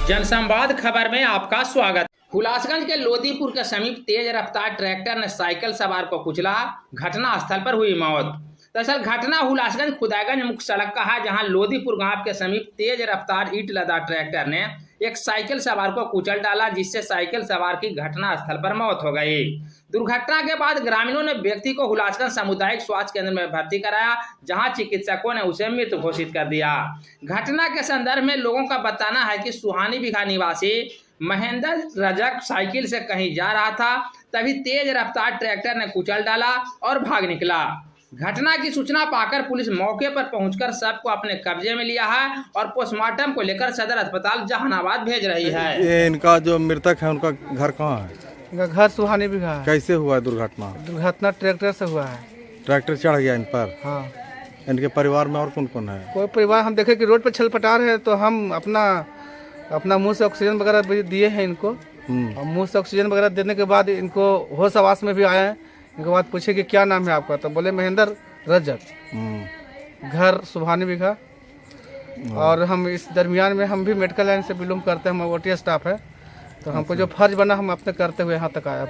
जनसंवाद खबर में आपका स्वागत। हुलासगंज के लोदीपुर के समीप तेज रफ्तार ट्रैक्टर ने साइकिल सवार को कुचला, घटना स्थल पर हुई मौत। दरअसल घटना हुलासगंज खुदागंज मुख्य सड़क का है, जहां लोदीपुर गांव के समीप तेज रफ्तार ईंट लदा ट्रैक्टर ने एक साइकिल सवार को कुचल डाला, जिससे साइकिल सवार की घटना स्थल पर मौत हो गई। दुर्घटना के बाद ग्रामीणों ने व्यक्ति को हुलासगंज सामुदायिक स्वास्थ्य केंद्र में भर्ती कराया, जहां चिकित्सकों ने उसे मृत घोषित कर दिया। घटना के संदर्भ में लोगों का बताना है कि सुहानी बिघा निवासी महेंद्र रजक साइकिल से कहीं जा रहा था, तभी तेज रफ्तार ट्रैक्टर ने कुचल डाला और भाग निकला। घटना की सूचना पाकर पुलिस मौके पर पहुंचकर शव को अपने कब्जे में लिया है और पोस्टमार्टम को लेकर सदर अस्पताल जहानाबाद भेज रही है। ये इनका जो मृतक है उनका घर कहाँ है? इनका घर सुहानी बिघा है। कैसे हुआ दुर्घटना? दुर्घटना ट्रैक्टर से हुआ है। ट्रैक्टर चढ़ गया इन पर? हाँ। इनके परिवार में और कौन कौन है? कोई परिवार हम देखे कि रोड पर छलपटा रहे हैं, तो हम अपना मुंह से ऑक्सीजन वगैरह भी दिए हैं इनको। और मुंह से ऑक्सीजन वगैरह देने के बाद इनको होश आवास में भी आए हैं। इनके बाद पूछे कि क्या नाम है आपका, तो बोले महेंद्र रजक, घर सुहानी बिघा। और हम इस दरमियान में हम भी मेडिकल लाइन से बिलोंग करते हैं, हम ओटी स्टाफ है, तो हमको जो फर्ज बना हम अपने करते हुए यहाँ तक आया।